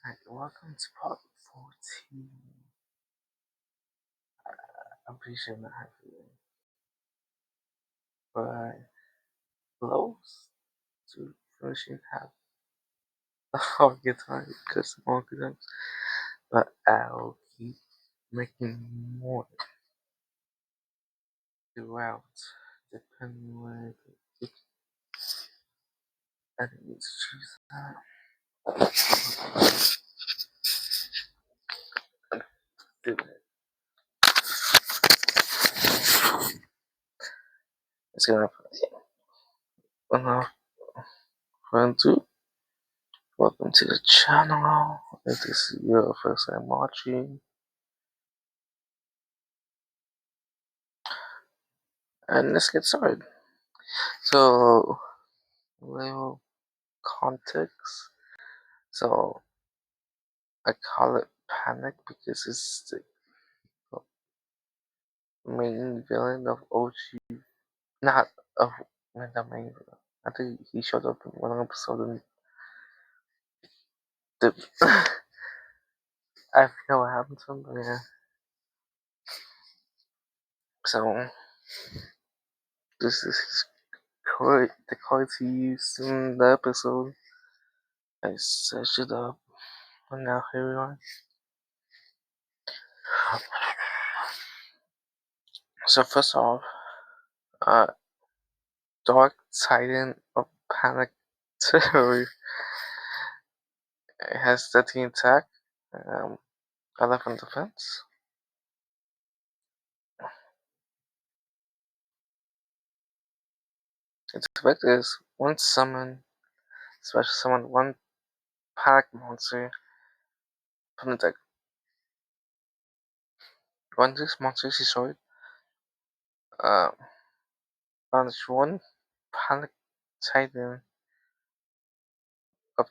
Hi, welcome to part 14. I'm pretty sure I'm not happy, but close to finishing half of guitar because more guitars, but I'll keep making more throughout, depending where it I need to choose do it. It's gonna be enough fun too. Welcome to the channel. If this is your first time watching, and let's get started. So, little context. So I call it panic because it's the main villain of OG. Not of the main villain. I think he showed up in one episode and the I forget what happened to him, but yeah. So this is the cards he used in the episode. I searched it up and now here we are. So first off, Dark Titan of Panic Theory has 13 attack, 11 defense. Its effect is one summon, special summon one panic monster from the deck. When this monster is destroyed, uh, banish one panic titan of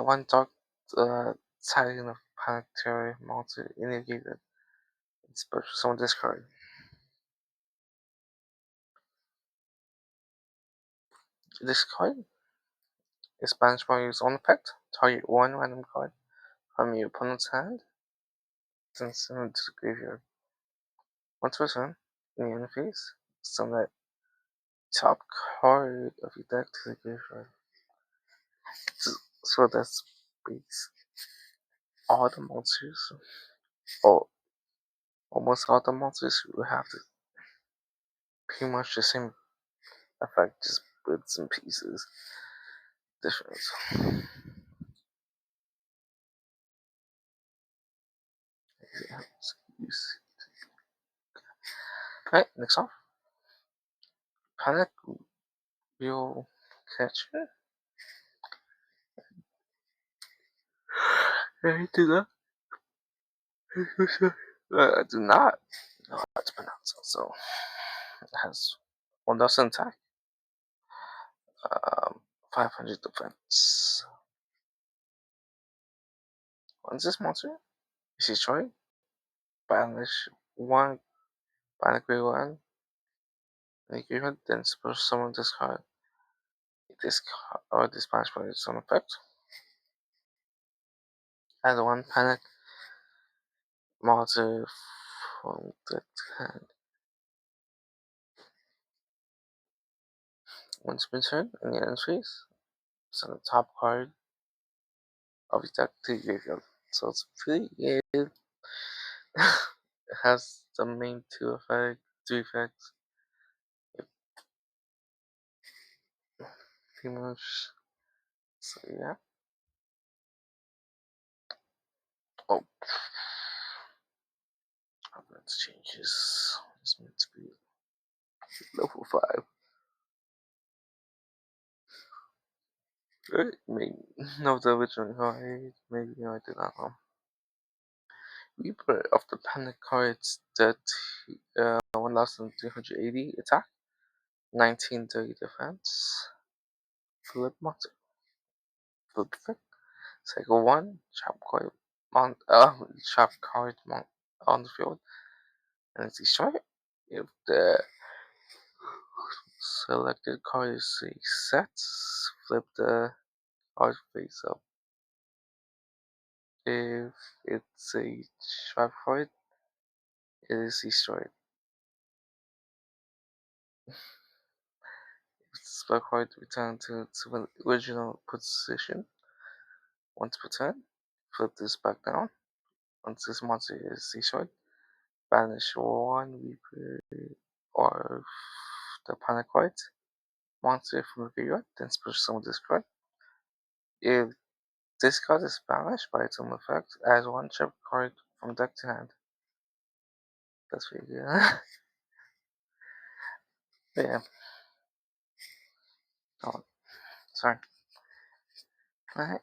one dark titan of panic terror monster indicated. Special summon this card. This card is banished by its own effect. Target one random card from your opponent's hand, then send it to the graveyard. Once per turn, in the end phase, summon that top card of your deck to the graveyard. So that's basically all the monsters, or almost all the monsters, will have pretty much the same effect, just bits and pieces different. Alright, next off. Panic Wheel Catcher. I do that. I do not know how to pronounce it, so it has 1000 attack, 500 defense. Once this monster is destroyed, banish one panic wheel one, and you can then special summon this card. This card or this banishment is on effect. Add one panic monster from the hand. Once per turn, in the end phase, send the top card of your deck to your graveyard. So it's pretty good. It has the main two effects. Pretty much. So yeah. Oh, I'm going to change this. It's meant to be level 5. Right? Maybe no, the original card. Maybe I did not know. Reaper of the Panic cards that 1380 attack, 1930 defense. Flip monster. Flip effect. Cycle 1, trap card on the field, and it's destroyed. If the selected card is a set, flip the card face up. If it's a tripod, it is destroyed. If it's tripod, return to its original position. Once per turn, flip this back down. Once this monster is destroyed, banish one Reaper or the Panacoid monster from the graveyard, then special summon this card. If this card is banished by its own effect, add one trap card from deck to hand. That's pretty good. But yeah. Oh, sorry. Alright.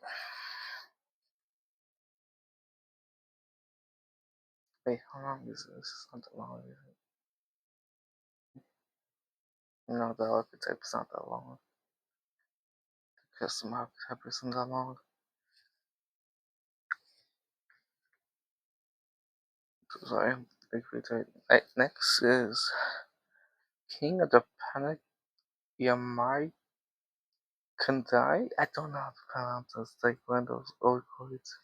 Wait, how long is this? It's not that long, is it? No, the archetype is not that long. The custom archetype isn't that long. Sorry, Right, next is King of the Panic Yamai Kandai. I don't know how to pronounce this. Like one of those old cards.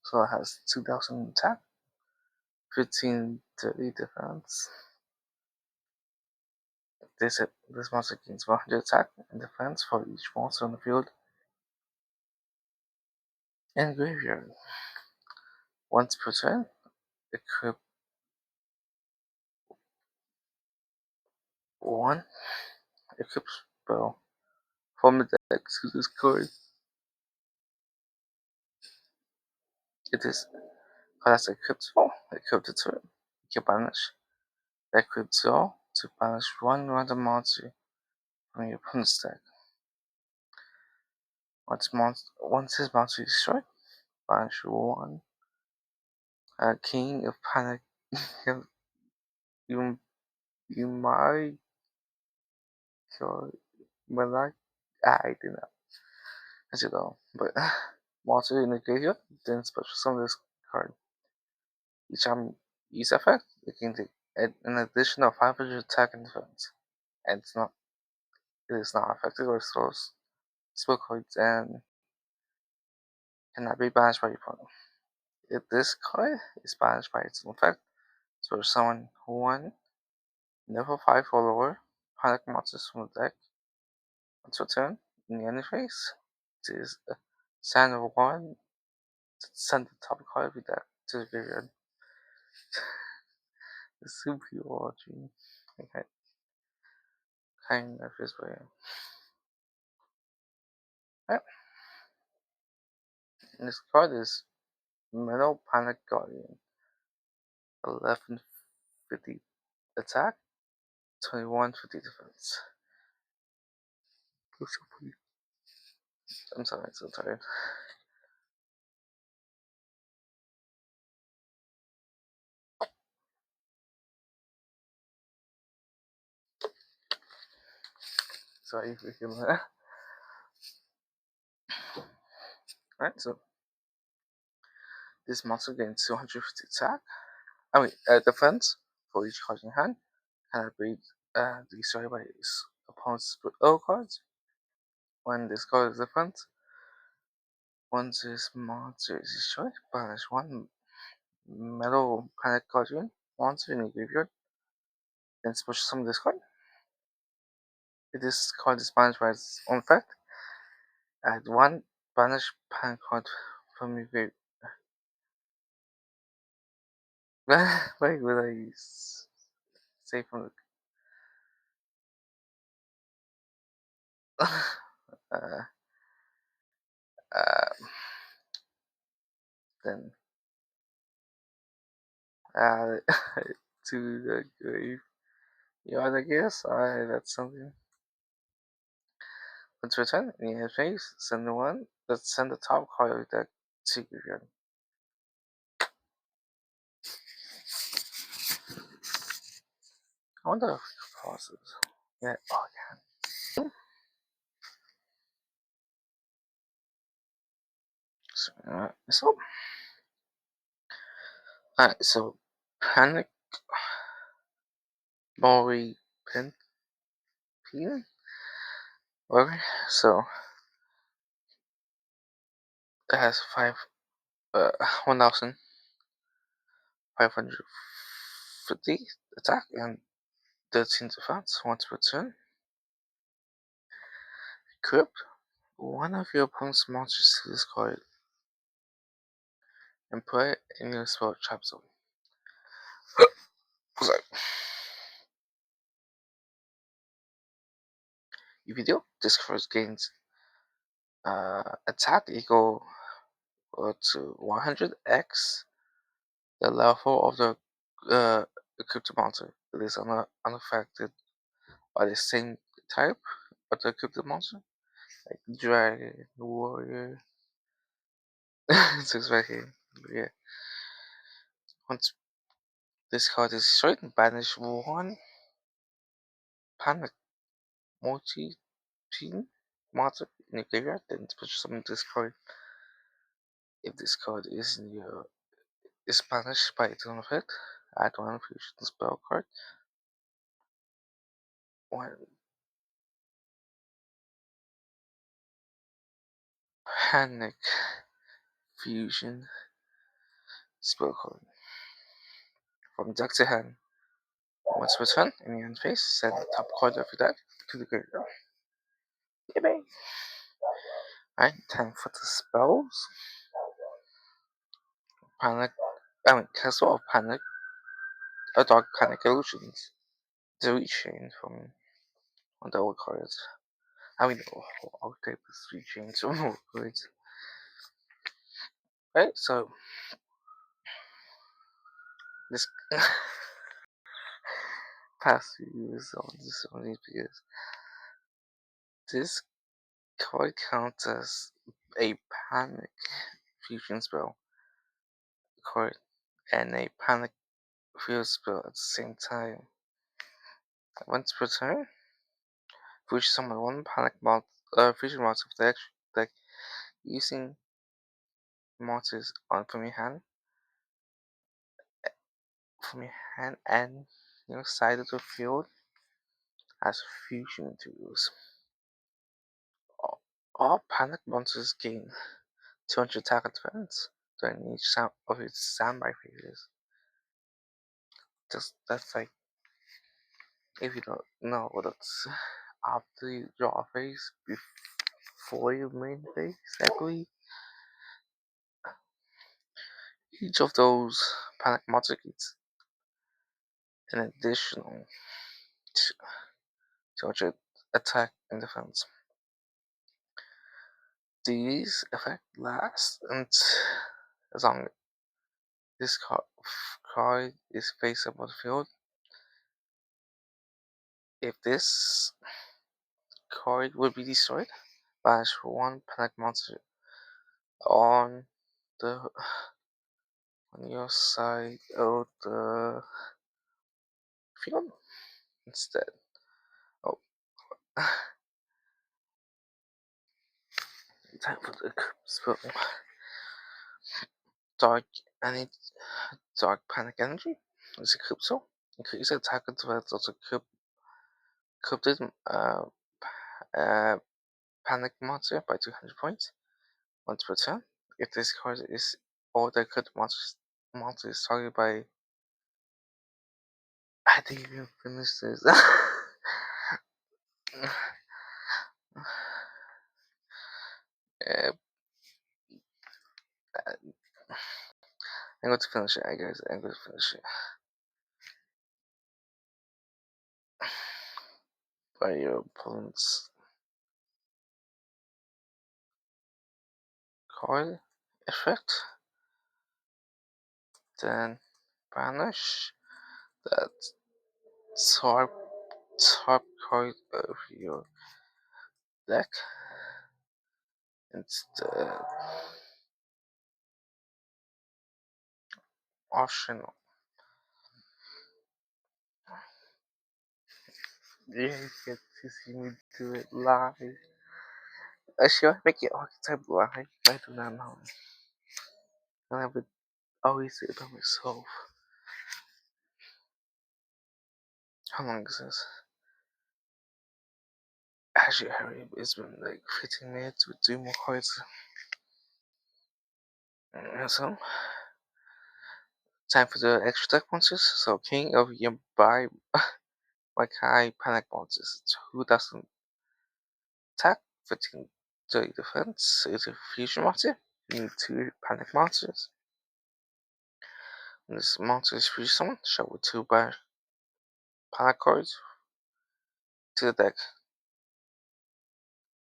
So it has 2000 attack, 1530 defense. This monster gains 100 attack and defense for each monster on the field and graveyard. Once per turn, equip one equip spell from the deck to this card. It is class equipped spell, equip the turn. You can banish the equipped spell to banish one random monster from your opponent's deck. Once this monster is destroyed, banish one King of Panic. you you might kill Malak. I don't know. As you know, but monster in the graveyard, then special summon this card. Each time use effect, it can take an additional 500 attack and defense. And it is not affected or stores spell cards and cannot be banished by your opponent. If this card is banished by its own effect, so summon one level 5 or lower panic monsters from the deck once per turn in the enemy phase. It is a send one to send the top card of your deck to the graveyard. The superiority. Okay. Kind of is way. Right. And this card is Metal Panic Guardian. 1150 attack, 2150 defense. I'm sorry, I'm so tired. Sorry if you feel that. Alright, so this monster gains 250 attack. Defense for each card in hand. Cannot be destroyed by his opponent's all cards. When this card is defense, once this monster is destroyed, banish one Metal Panic Guardian monster in the graveyard. Then special summon this card. If this card is banished by its own effect, add one banish panic card from your graveyard. Wait, will I say from the uh, uh, then add to the grave? Yeah, I guess that's something. Once return in your phase, send the one. Let's send the top card of the deck to graveyard. I wonder if we can pause this. Yeah, oh, I can. So panic Mori Pin. Okay, so It has 1,550 attack and 13 defense once per turn. Equip one of your opponent's monsters to this card and put it in your spell trap zone. Sorry. If you do, this card gains attack equal to 100x the level of the equipped monster. It is unaffected by the same type of the equipped monster, like dragon, warrior. It's right here. Yeah. Once this card is destroyed, banish one panic multi team monster in your graveyard, then special summon this card. If this card is in your is banished by its own effect, add one fusion spell card. One panic fusion spell card. From deck to hand. Once per turn, in your end phase, send the top card of your deck to the graveyard. Yeah, babe. Alright, time for the spells. Panic. Castle of Panic. A Dark Panic Illusions. The rechain from one of the old cards. The whole archetype is rechained from old cards. Right, so this past few years on this only because this card counts as a panic fusion spell card and a panic field spell at the same time. Once per turn, which summon one panic fusion monster of the deck using monsters from your hand and your side of the field as fusion tools. All panic monsters gain 200 attack and defense during each of its standby phases. That's like, if you don't know, that's after you draw a phase before your main phase, I believe. Each of those panic monsters gets an additional 200 attack and defense. These effects last and as long as this card is face up on the field. If this card would be destroyed, banish one panic monster on the on your side of the field instead. Oh, time for the spell. Dark any dark panic energy is a crypto. Increase attack and defense of the cryptid uh, panic monster by 200 points once per turn. If this card is all the cryptid monster is targeted by. I didn't even finish this. uh, I'm going to finish it, guys. I'm going to finish it. By your opponent's card effect. Then banish that top, top card of your deck. Instead, optional. Yeah, you get to see me do it live. Should I make it archetype live? I do not know. And I would always say it by myself. How long is this? Actually, Harry, it's been like 15 minutes with 3 more cards. So, time for the extra deck monsters. So, King of Yambai Makai Panic Monsters. 2,000 attack, 1530 defense. It's a fusion monster. You need 2 panic monsters. When this monster is free summon, shuffle 2 panic cards to the deck.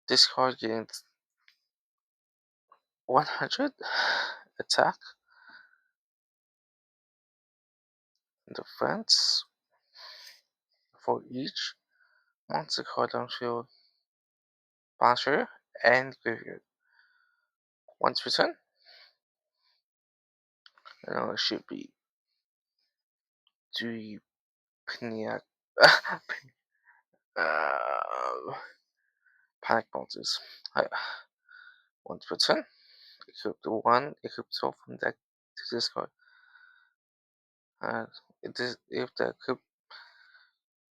This card gains 100 attack and defense for each monster card on field, bouncer, and graveyard. Once per turn, it should be 3 panic, uh, panic monsters. Once per turn, equip the 1 equip 12 from deck to this card.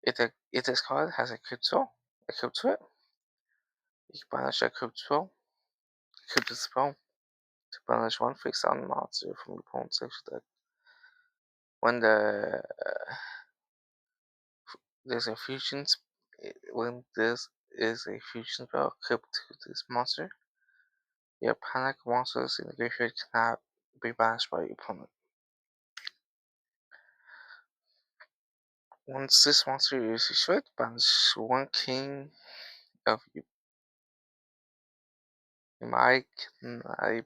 If the if this card has a crypto equipped to it, you can banish a crypto, equip the spell to banish 1 face down monster from your opponent's extra deck. When there's a fusion, when this is a fusion spell equipped to this monster, your panic monsters in the graveyard cannot be banished by your opponent. Once this monster is destroyed, banish 1 king of my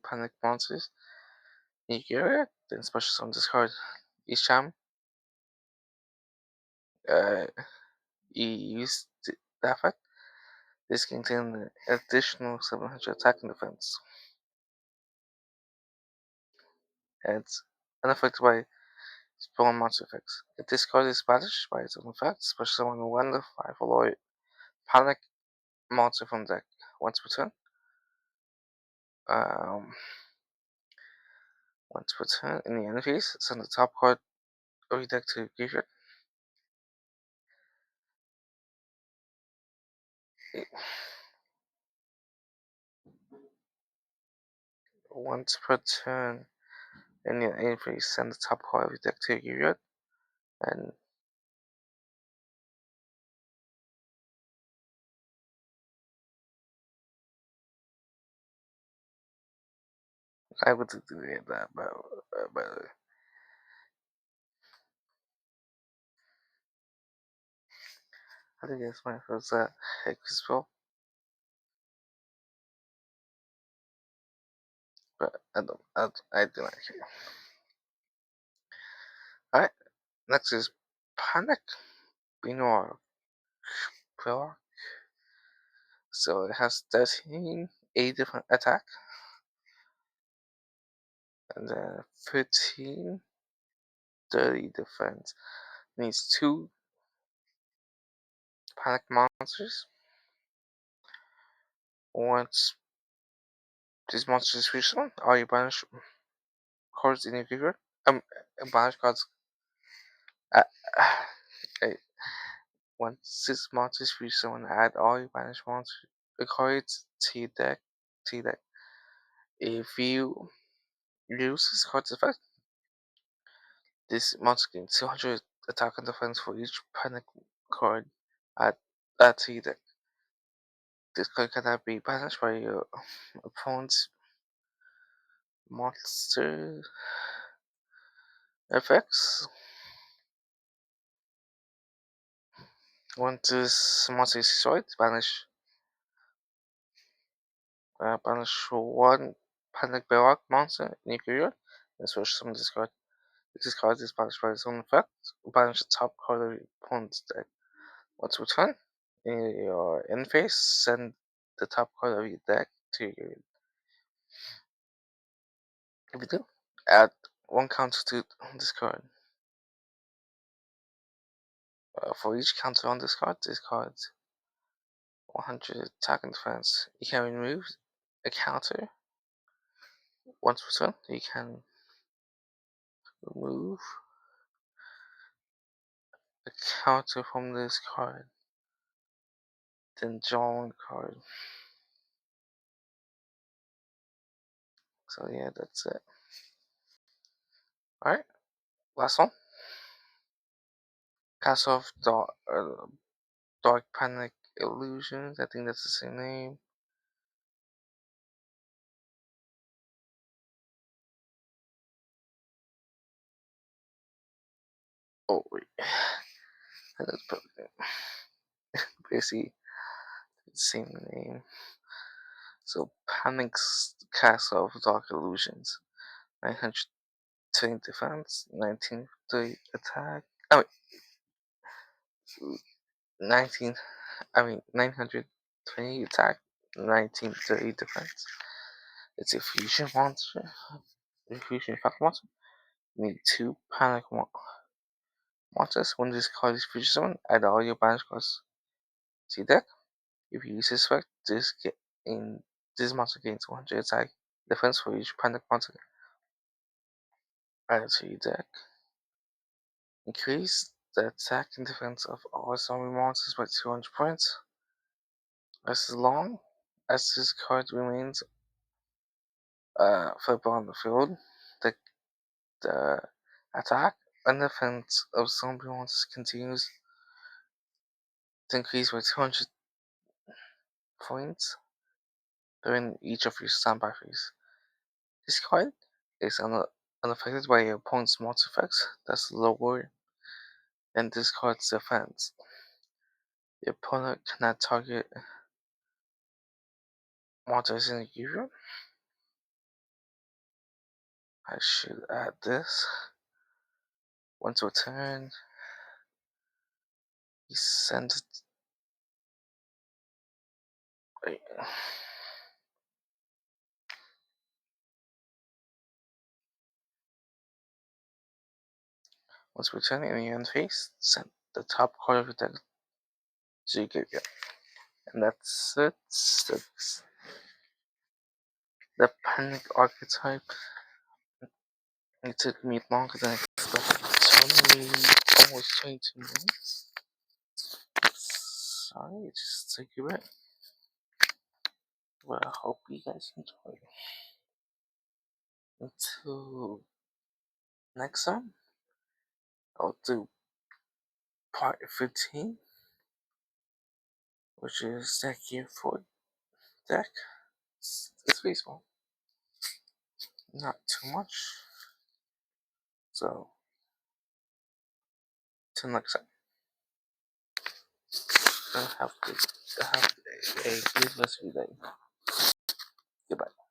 panic monsters in your area, then special summon this card. Each time uh, you use that effect, this can contain an additional 700 attack and defense. And it's unaffected by spawn monster effects. If this card is banished by its own effect, special summon 1 of 5 alloy panic monster from deck once per turn. Um, Once per turn in the end phase, send the top card of your deck to graveyard. Once per turn in the end phase, send the top card of your deck to graveyard. And I would do that, but I think that's my first spell, but I do not care. Alright, next is Panic Binoir Pillar. So it has 13 8 different attack and then 15 30 defense. Needs 2 panic monsters. Once these monsters reach one, all you banish cards in your graveyard. Banish cards. Uh, okay. Once this monsters reach someone, add all your banished monster cards to your deck. If you use this card's effect, this monster gains 200 attack and defense for each panic card add to your deck. This card cannot be banished by your opponent's monster effects. Once this monster is destroyed, banish 1 panic Belloc monster in your graveyard and switch some this card. If this card is banished by its own effect, banish the top card of your opponent's deck. Once per turn, in your end phase, send the top card of your deck to your graveyard. If you do, add 1 counter to this card. For each counter on this card 100 attack and defense. You can remove a counter once per turn. You can remove a counter from this card, then draw one card. So yeah, that's it. Alright, last one. Cast off Dark Panic Illusions. I think that's the same name. Oh wait, that's perfect. Basically, the same name. So Panic's Cast of Dark Illusions. 920 defense, 1930 attack. I mean, 19. I mean, 920 attack, 1930 defense. It's a fusion monster. A fusion effect monster. You need two panic monsters. When this card is fusion summon, add all your banish cards to your deck. If you use this effect, this monster gains 100 attack defense for each panic monster added to your deck. Increase the attack and defense of all zombie monsters by 200 points. As long as this card remains football on the field, the, the attack and defense of zombie monsters continues to increase by 200 points during each of your standby phase. This card is unaffected by your opponent's monster effects that's lower than this card's defense. Your opponent cannot target monsters in the Yugioh. I should add this. Once per turn, you send it. Wait. Once per turn in your end phase, send the top card of your deck to your graveyard. And that's it. That's the Panic archetype. It took me longer than expected. Almost 22 minutes. Sorry, it just took a bit. But I hope you guys enjoy. Until next time, I'll do part 15, which is deck gear for deck. It's baseball. Not too much. So, till next time, have a good rest of your day. Goodbye.